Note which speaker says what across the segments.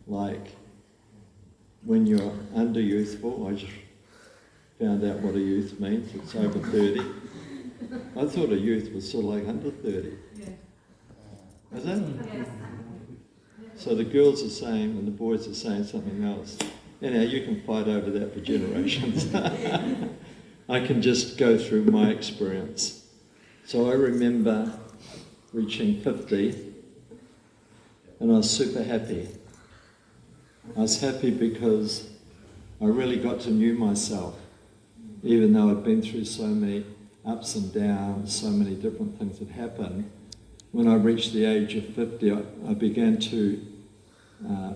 Speaker 1: like when you're under youthful. I just found out what a youth means. It's over 30. I thought a youth was sort of like under 30. Yeah. Is it?
Speaker 2: Yes.
Speaker 1: So the girls are saying and the boys are saying something else. Anyhow, you can fight over that for generations. I can just go through my experience. So I remember reaching 50 and I was super happy. I was happy because I really got to know myself, even though I'd been through so many ups and downs, so many different things had happened. When I reached the age of 50, I began to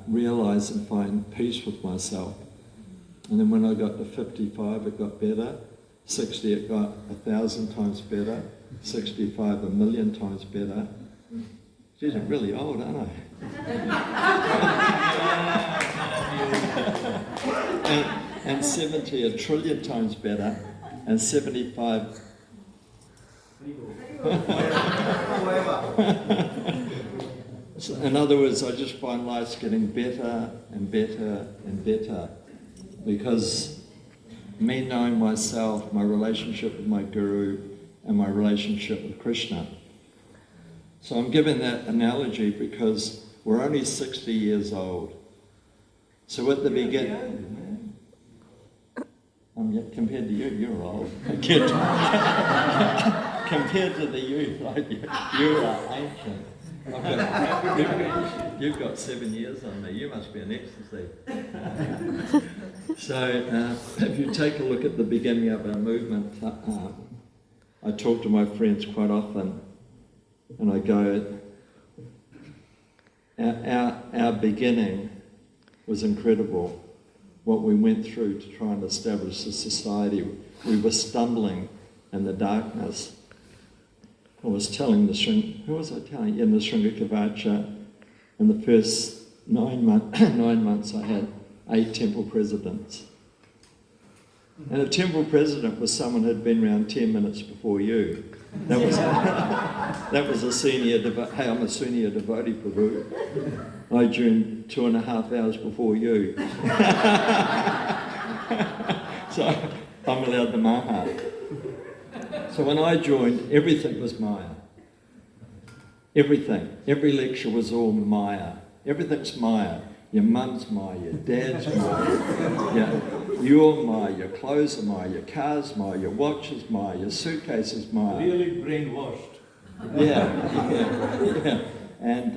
Speaker 1: realise and find peace with myself. And then when I got to 55, it got better. 60, it got 1,000 times better. 65, 1,000,000 times better. Geez, I'm really old, aren't I? and 70, 1,000,000,000,000 times better. And 75... So in other words, I just find life's getting better and better and better because me knowing myself, my relationship with my Guru and my relationship with Krishna. So I'm giving that analogy because we're only 60 years old. So at the beginning, compared to you, you're old. Compared to the youth, you are ancient. You've got 7 years on me. You must be in ecstasy. So if you take a look at the beginning of our movement, I talk to my friends quite often, and I go, our beginning was incredible. What we went through to try and establish a society, we were stumbling in the darkness. I was telling Narsingh Kavach, in the first 9 months I had 8 temple presidents. And a temple president was someone who had been around 10 minutes before you. That was a senior devotee. Hey, I'm a senior devotee, prabhu. I joined 2.5 hours before you. So I'm allowed the maha. So when I joined, everything was Maya. Everything. Every lecture was all Maya. Everything's Maya. Your mum's Maya, your dad's Maya, you're Maya, your clothes are Maya, your car's Maya, your watch is Maya, your suitcase is Maya.
Speaker 3: Really brainwashed.
Speaker 1: Yeah. And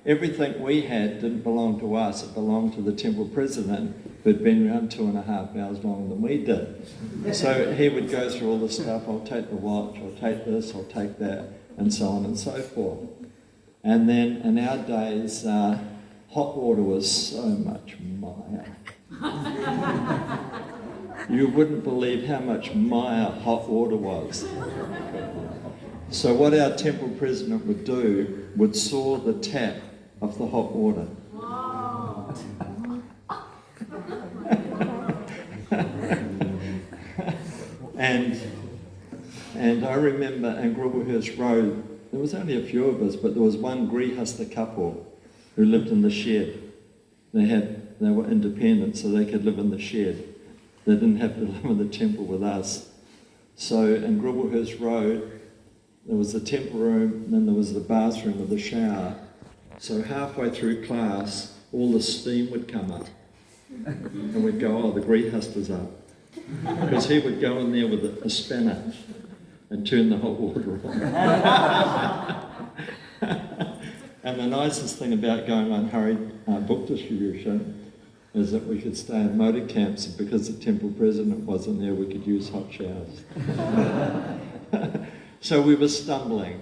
Speaker 1: everything we had didn't belong to us. It belonged to the temple president who'd been around 2.5 hours longer than we did. So he would go through all the stuff. I'll take the watch, I'll take this, I'll take that, and so on and so forth. And then in our days, hot water was so much Maya. You wouldn't believe how much Maya hot water was. So what our temple president would do would saw the tap of the hot water.
Speaker 2: Wow.
Speaker 1: And I remember in Grubblehurst Road, there was only a few of us, but there was one Grihasta couple who lived in the shed. They were independent, so they could live in the shed. They didn't have to live in the temple with us. So in Grubblehurst Road, there was the temple room, and then there was the bathroom with the shower. So halfway through class, all the steam would come up. And we'd go, oh, the Grihasta's up. Because he would go in there with a spanner and turn the hot water on. And the nicest thing about going on hurried book distribution is that we could stay in motor camps, and because the temple president wasn't there, we could use hot showers. So we were stumbling.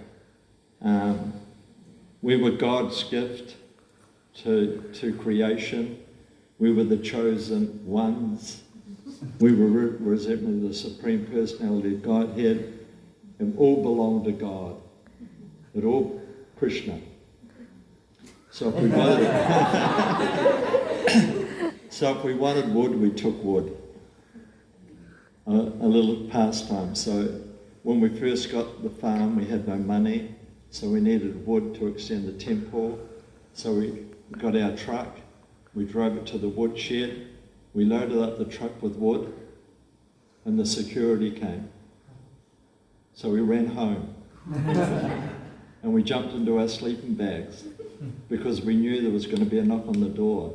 Speaker 1: We were God's gift to creation. We were the chosen ones. We were representing the Supreme Personality of Godhead. It all belonged to God. It all Krishna. So if we wanted wood, we took wood. A little pastime. So when we first got the farm, we had no money, so we needed wood to extend the temple. So we got our truck, We drove it to the wood shed. We loaded up the truck with wood, and the security came. So we ran home. And we jumped into our sleeping bags because we knew there was going to be a knock on the door.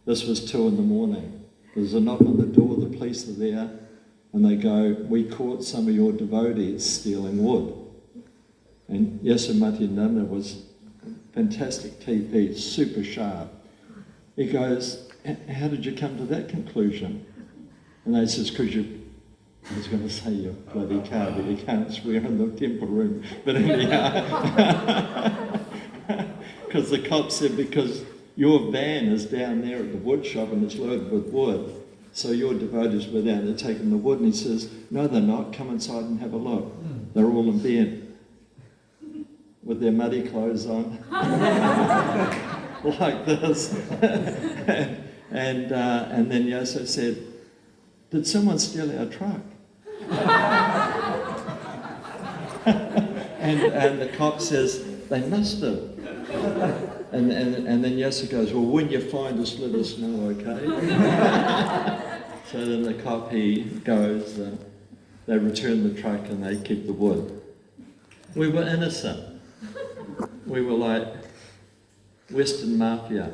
Speaker 1: This was 2 a.m. There's a knock on the door, the police are there, and they go, "We caught some of your devotees stealing wood." And Yasumati Nanda was fantastic TP, super sharp. He goes, "How did you come to that conclusion?" And they says, "Because you," I was going to say you bloody car, but you can't swear in the temple room. But anyhow, because the cop said, "Because your van is down there at the wood shop and it's loaded with wood. So your devotees were down there taking the wood." And he says, "No, they're not. Come inside and have a look. They're all in bed with their muddy clothes on." Like this. and then Yoso said, "Did someone steal our truck?" and the cop says, "They must have." And then Yoso goes, "Well, when you find us, let us know, okay?" So then the cop, he goes, they return the truck and they keep the wood. We were innocent. We were like Western mafia,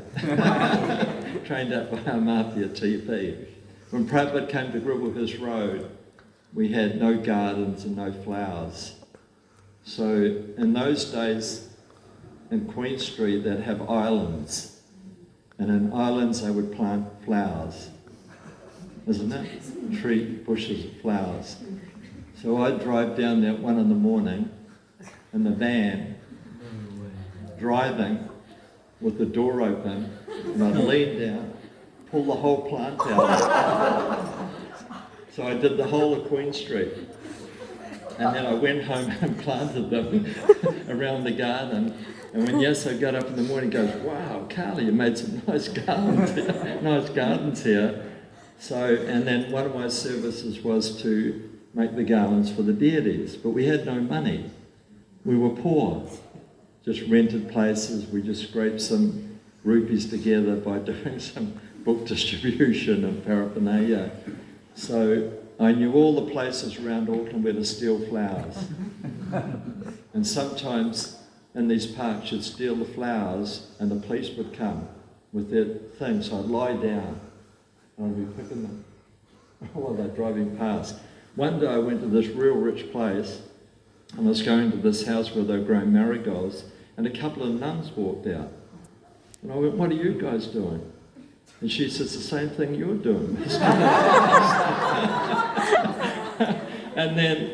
Speaker 1: trained up by our mafia TP. When Prabhupada came to Gribble Hills Road, we had no gardens and no flowers. So in those days, in Queen Street, they'd have islands. And in islands, they would plant flowers. Isn't it? Tree bushes of flowers. So I'd drive down there at 1 a.m. in the van, driving with the door open, and I'd lean down, pull the whole plant out. So I did the whole of Queen Street. And then I went home and planted them around the garden. And when Yaso got up in the morning, he goes, "Wow, Carly, you made some nice gardens here." So, and then one of my services was to make the garlands for the deities. But we had no money. We were poor. Just rented places. We just scraped some rupees together by doing some book distribution and paraphernalia. So I knew all the places around Auckland where to steal flowers. And sometimes in these parks you'd steal the flowers and the police would come with their thing. So I'd lie down and I'd be picking them while they're driving past. One day I went to this real rich place and I was going to this house where they were growing marigolds, and a couple of nuns walked out. And I went, "What are you guys doing?" And she says, "The same thing you're doing." and then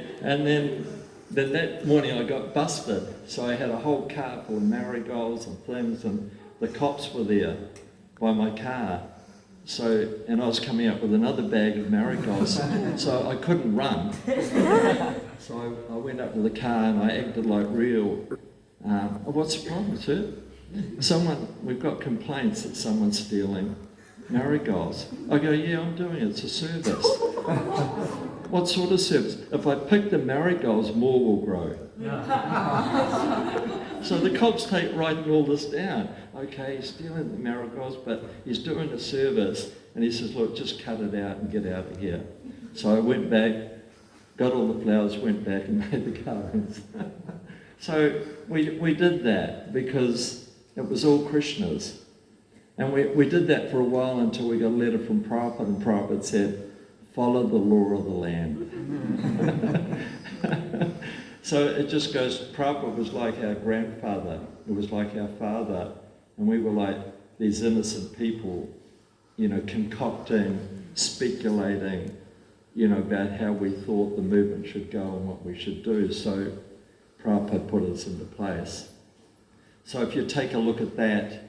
Speaker 1: that morning I got busted. So I had a whole car full of marigolds and things, and the cops were there by my car. So, and I was coming up with another bag of marigolds, so I couldn't run. So I went up to the car and I acted like real. "What's the problem, sir?" "We've got complaints that someone's stealing marigolds." I go, "Yeah, I'm doing it. It's a service." "What sort of service?" "If I pick the marigolds, more will grow." So the cops take writing all this down. Okay, he's stealing the marigolds, but he's doing a service. And he says, "Look, just cut it out and get out of here." So I went back, got all the flowers, went back and made the garlands. So we did that because it was all Krishna's. And we did that for a while until we got a letter from Prabhupada, and Prabhupada said, "Follow the law of the land." So it just goes, Prabhupada was like our grandfather, it was like our father, and we were like these innocent people, concocting, speculating, about how we thought the movement should go and what we should do. So Prabhupada put us into place. So if you take a look at that,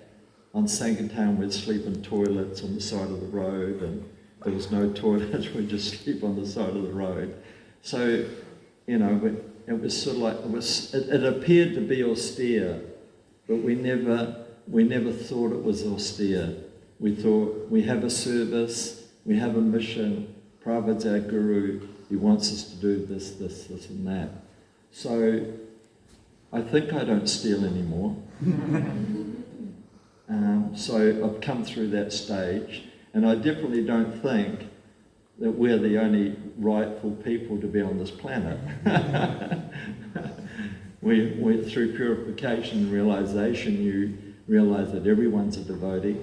Speaker 1: on Sankirtan we'd sleep in toilets on the side of the road, and there was no toilets, we'd just sleep on the side of the road. So, it was sort of like, it appeared to be austere, but we never thought it was austere. We thought, we have a service, we have a mission, Prabhupada's our guru, he wants us to do this, and that. So I think I don't steal anymore. So I've come through that stage, and I definitely don't think that we're the only rightful people to be on this planet. we through purification and realization, you realize that everyone's a devotee.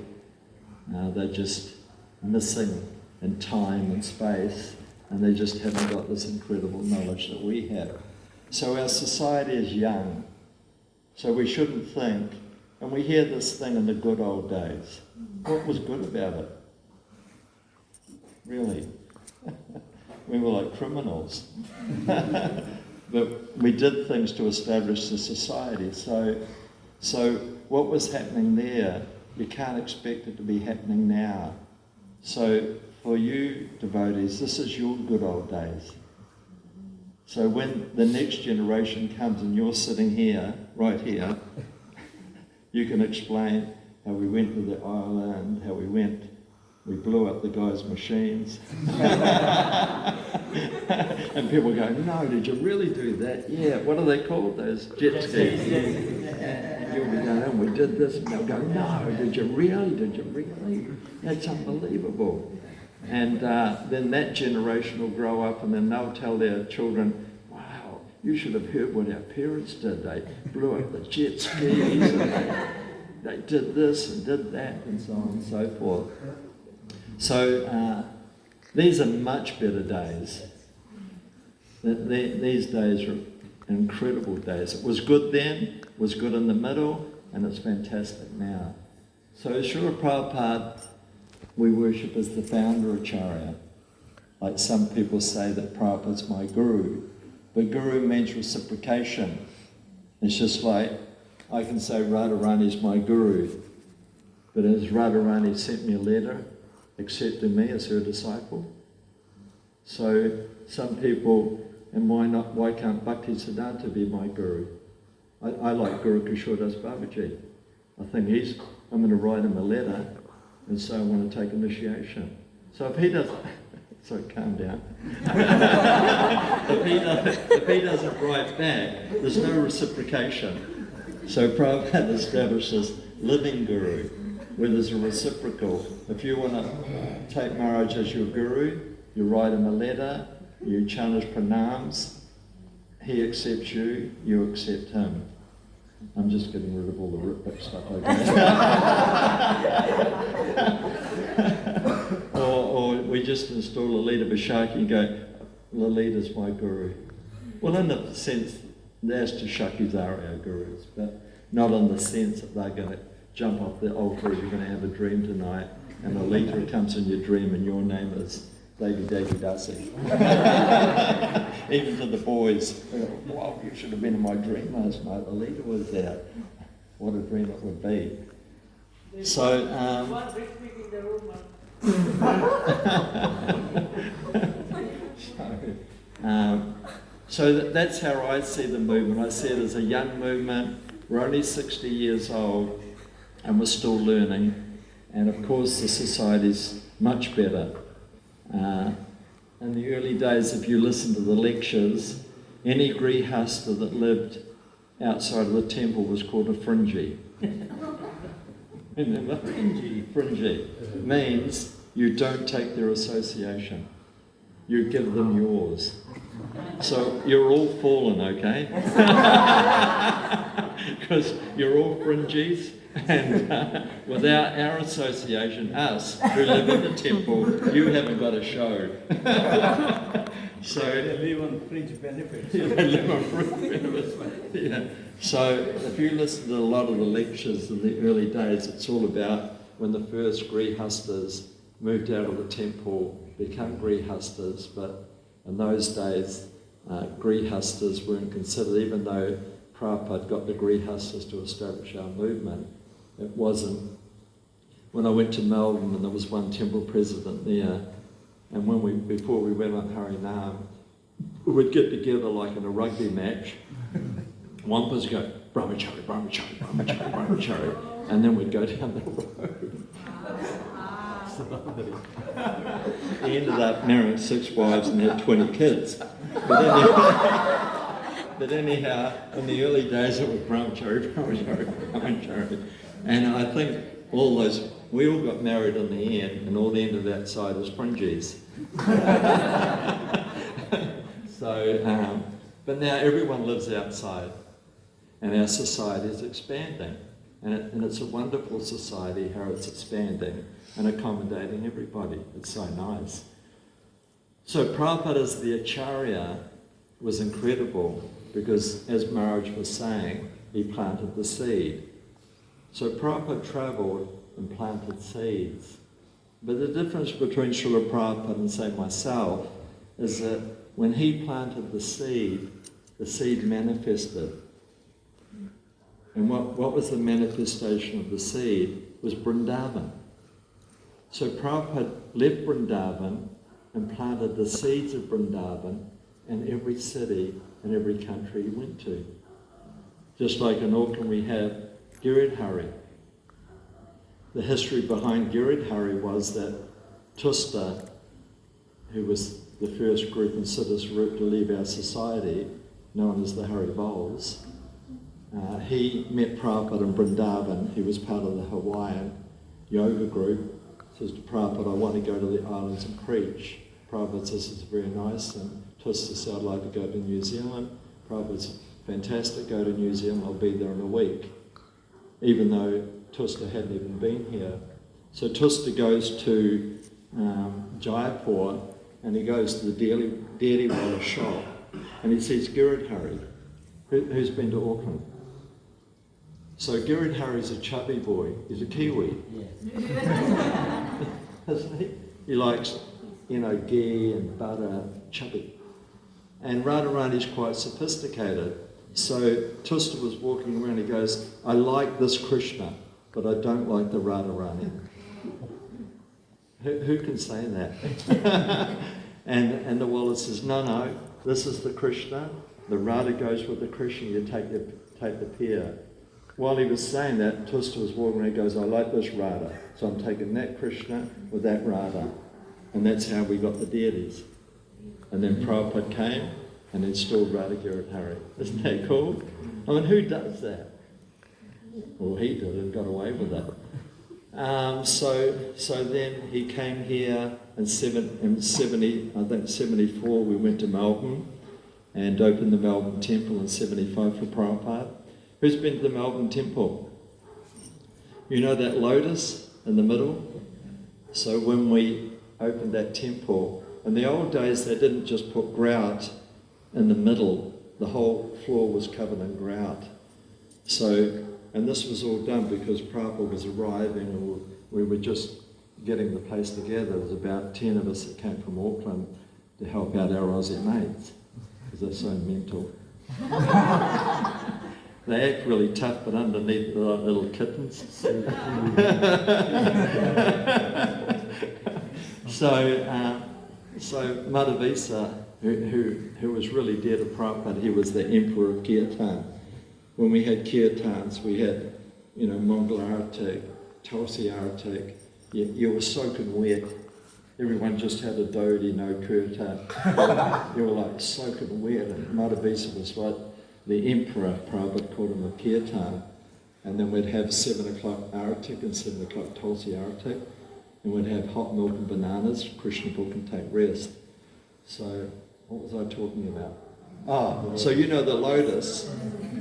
Speaker 1: They're just missing in time and space, and they just haven't got this incredible knowledge that we have. So our society is young, so we shouldn't think, and we hear this thing in the good old days. What was good about it? Really? We were like criminals. But we did things to establish the society. So what was happening there, you can't expect it to be happening now. So for you devotees, this is your good old days. So when the next generation comes and you're sitting here, right here, you can explain how we went to the island, how we blew up the guys' machines. And people go, no, did you really do that? Yeah, what are they called, those jet skis? And you'll be going, oh, we did this, and they'll go, no, did you really? Did you really? That's unbelievable. And then that generation will grow up, and then they'll tell their children, wow, you should have heard what our parents did. They blew up the jet skis, and they did this and did that, and so on and so forth. So these are much better days. These days are incredible days. It was good then, was good in the middle, and it's fantastic now. So Srila Prabhupada, we worship as the founder Acharya. Like some people say that Prabhupada's my guru. But guru means reciprocation. It's just like I can say Radharani's my guru, but has Radharani sent me a letter accepting me as her disciple? So some people, and why can't Bhakti Siddhanta be my guru? I like Guru Kishordas Babaji. I think I'm going to write him a letter and say I want to take initiation. So if he doesn't, so calm down. if he doesn't write back, there's no reciprocation. So Prabhupada establishes living guru, where there's a reciprocal. If you want to take Maharaj as your guru, you write him a letter, you chant his pranams, he accepts you, you accept him. I'm just getting rid of all the rippic stuff, okay? or we just install Lalita Vishaki and go, Lalita's my guru. Well, in the sense, the Ashtashakis are our gurus, but not in the sense that they're going to jump off the altar, you're going to have a dream tonight, and Lalita comes in your dream and your name is Devi Dasi. Even to the boys, they go, wow, you should have been in my dream last night. Lalita was there. What a dream it would be. So, that's how I see the movement. I see it as a young movement. We're only 60 years old and we're still learning. And of course the society's much better. In the early days, if you listen to the lectures, any grihasta that lived outside of the temple was called a fringy. Remember? Fringy means you don't take their association. You give them yours. So you're all fallen, okay? Because you're all fringies. And without our association, us who live in the temple, you haven't got a show. So
Speaker 2: they live on fringe benefits.
Speaker 1: Yeah, they live on fringe benefits. Yeah. So if you listen to a lot of the lectures in the early days, it's all about when the first grihastas moved out of the temple, become grihastas. But in those days, grihastas weren't considered, even though Prabhupada got the grihastas to establish our movement. It wasn't. When I went to Melbourne and there was one temple president there, and before we went on Harinam, we would get together like in a rugby match. One person go, Brahmachari, Brahmachari, Brahmachari, Brahmachari, and then we'd go down the road. He ended up marrying 6 wives and had 20 kids. But anyhow, in the early days it was Brahmachari, Brahmachari, Brahmachari. And I think we all got married in the end, and all the end of that side was fringes. So, but now everyone lives outside, and our society is expanding. And it's a wonderful society, how it's expanding and accommodating everybody. It's so nice. So Prabhupada's the Acharya was incredible because, as Maharaj was saying, he planted the seed. So Prabhupada travelled and planted seeds. But the difference between Srila Prabhupada and, say, myself is that when he planted the seed manifested. And what was the manifestation of the seed? Was Vrindavan. So Prabhupada left Vrindavan and planted the seeds of Vrindavan in every city and every country he went to. Just like in Auckland we have Giridhari. The history behind Giridhari was that Tusta, who was the first group in Siddhaswarup to leave our society, known as the Haribols, he met Prabhupada in Vrindavan. He was part of the Hawaiian yoga group. Says to Prabhupada, I want to go to the islands and preach. Prabhupada says it's very nice, and Tusta said, I'd like to go to New Zealand. Prabhupada said, fantastic, go to New Zealand, I'll be there in a week. Even though Tusta hadn't even been here. So Tusta goes to Jaipur, and he goes to the dairy wallah shop, and he sees Giridhari. Who's been to Auckland? So Giridhari's a chubby boy. He's a Kiwi. Yeah. Isn't he? He likes, ghee and butter, chubby. And Radharani's quite sophisticated. So Tusta was walking around, he goes, I like this Krishna, but I don't like the Radharani. Who can say that? and the wallet says, no, this is the Krishna. The Radha goes with the Krishna, you take the pair. While he was saying that, Tusta was walking around and goes, I like this Radha. So I'm taking that Krishna with that Radha. And that's how we got the deities. And then Prabhupada came and installed Radha Giridhari. Isn't that cool? I mean, who does that? Well, he did and got away with it. So then he came here in 74, we went to Melbourne and opened the Melbourne Temple in 75 for Prabhupada. Who's been to the Melbourne Temple? You know that lotus in the middle? So when we opened that temple, in the old days they didn't just put grout in the middle, the whole floor was covered in grout. So, and this was all done because Prabhupada was arriving, and we were just getting the place together. There was about 10 of us that came from Auckland to help out our Aussie mates, because they're so mental. They act really tough, but underneath they're like little kittens. So Madhavisa, who was really dear to Prabhupada, he was the emperor of Kirtan. When we had Kirtans, we had, Mongol Artik, Tulsi Artik. You were soaking wet. Everyone just had a dodi, no kurta. You were like soaking wet, and Madhavisa was like the emperor. Prabhupada called him a Kirtan. And then we'd have 7 o'clock Artik and 7 o'clock Tulsi Artik. And we'd have hot milk and bananas. Krishna book and take rest. So, what was I talking about? So you know the lotus,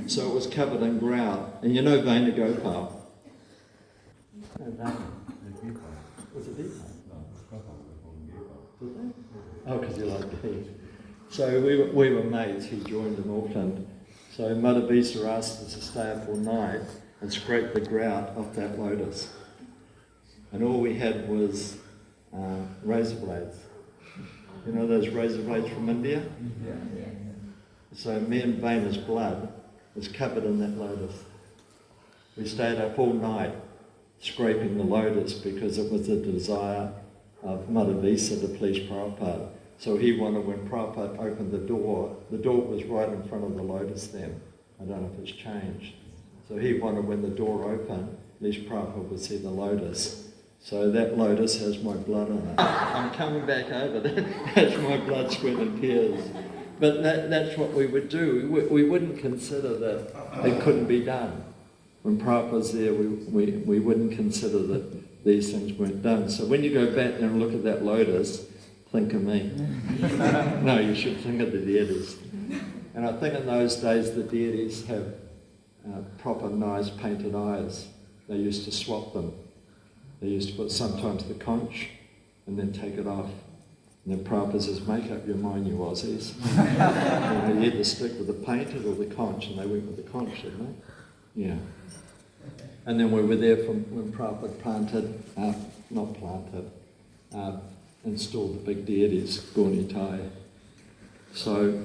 Speaker 1: so it was covered in grout. And you know Venugopal? No, was it Deepak? Did they? Oh, because you like ghee. So we were mates. He joined in Auckland. So Madhavisa asked us to stay up all night and scrape the grout off that lotus. And all we had was razor blades. You know those razor blades from India? Yeah. So me and Vena's blood was covered in that lotus. We stayed up all night scraping the lotus because it was the desire of Madhavisa to please Prabhupada. So he wanted, when Prabhupada opened the door was right in front of the lotus then. I don't know if it's changed. So he wanted, when the door opened, at least Prabhupada would see the lotus. So that lotus has my blood on it. I'm coming back over. That's my blood, sweat and tears. But that's what we would do. We wouldn't consider that it couldn't be done. when Prabhupada was there, we wouldn't consider that these things weren't done. So when you go back there and look at that lotus, think of me. No, you should think of the deities. And I think in those days the deities have proper nice painted eyes. They used to swap them. They used to put sometimes the conch and then take it off. And then Prabhupada says, make up your mind, you Aussies. You either stick with the painted or the conch, and they went with the conch, didn't they? Yeah. And then we were there from when Prabhupada installed the big deities, Gauni Tai. So,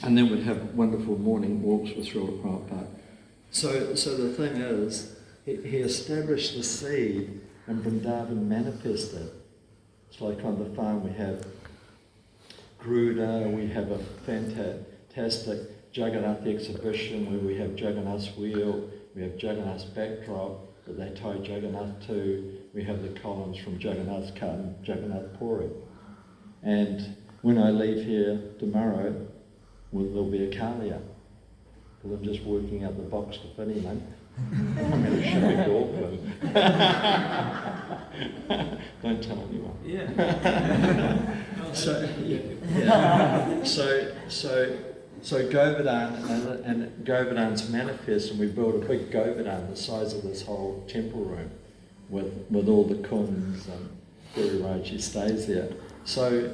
Speaker 1: and then we'd have wonderful morning walks with Srila Prabhupada. So the thing is, he established the seed and Vrindavan manifested. It's like on the farm we have Gruda, we have a fantastic Jagannath exhibition where we have Jagannath's wheel, we have Jagannath's backdrop that they tie Jagannath to, we have the columns from Jagannath's cut and Jagannath Puri. And when I leave here tomorrow, there'll be a Kalia, because I'm just working out the box to fit him in. I'm going to ship him to Auckland. Don't tell anyone.
Speaker 2: Yeah.
Speaker 1: So Govardhan and Govardhan's manifest, and we built a big Govardhan the size of this whole temple room with all the kunds, and Guru stays there. So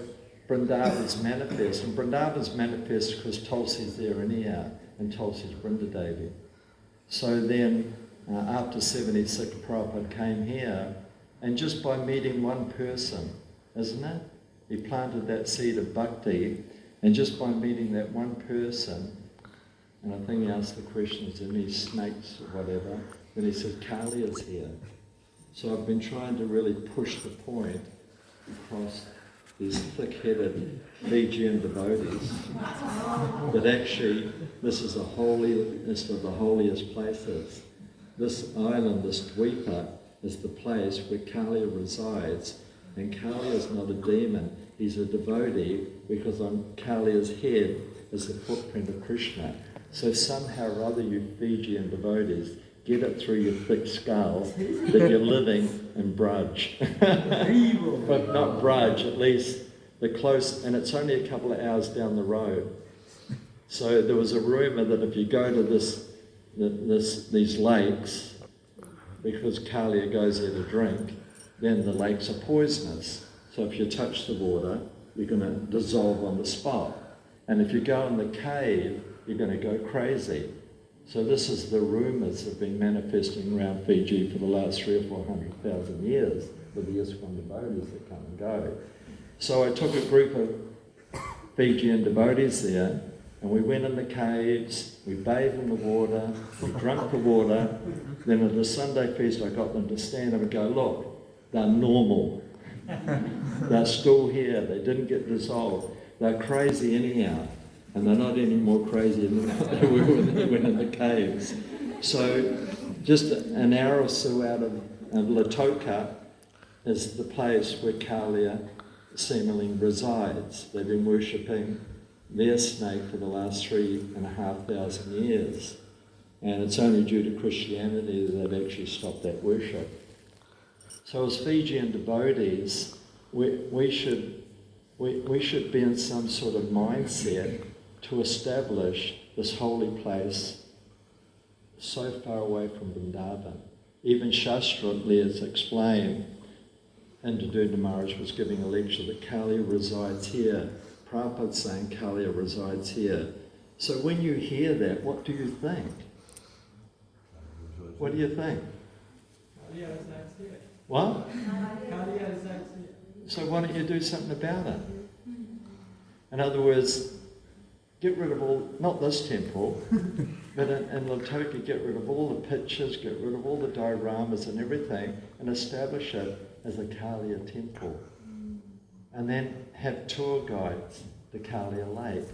Speaker 1: Vrindavan's manifest, and Vrindavan's manifest because Tulsi's there anyhow, and Tulsi's Vrindadevi. So then, after 76, Prabhupada came here, and just by meeting one person, isn't it? He planted that seed of bhakti, and just by meeting that one person, and I think he asked the question, is there any snakes or whatever, then he said, Kali is here. So I've been trying to really push the point across these thick-headed Fijian devotees that actually this is the holiest of the holiest places. This island, this Dweepa, is the place where Kali resides, and Kali is not a demon, he's a devotee, because on Kali's head is the footprint of Krishna. So somehow or other you Fijian devotees get it through your thick skull that you're living in Brudge. But not Brudge, at least the close, and it's only a couple of hours down the road. So there was a rumour that if you go to these lakes, because Kalia goes there to drink, then the lakes are poisonous. So if you touch the water, you're going to dissolve on the spot. And if you go in the cave, you're going to go crazy. So this is the rumours that have been manifesting around Fiji for the last 300,000 or 400,000 years with the Iskcon devotees that come and go. So I took a group of Fijian devotees there, and we went in the caves, we bathed in the water, we drank the water. Then at the Sunday feast I got them to stand up and go, look, they're normal. They're still here, they didn't get dissolved. They're crazy anyhow. And they're not any more crazy than they were when they went in the caves. So just an hour or so out of Latoka is the place where Kalia seemingly resides. They've been worshipping their snake for the last 3,500 years. And it's only due to Christianity that they've actually stopped that worship. So as Fijian devotees, we should be in some sort of mindset to establish this holy place so far away from Vrindavan. Even Shastrically it's explained, and Indadurna Maharaj was giving a lecture that Kalia resides here. Prabhupada's saying Kalia resides here. So when you hear that, what do you think? What do you think?
Speaker 2: Kalia resides here.
Speaker 1: What?
Speaker 2: Kalia resides here.
Speaker 1: So why don't you do something about it? In other words, get rid of all, not this temple, but in Latoka, get rid of all the pictures, get rid of all the dioramas and everything, and establish it as a Kalia temple. And then have tour guides to Kalia Lake.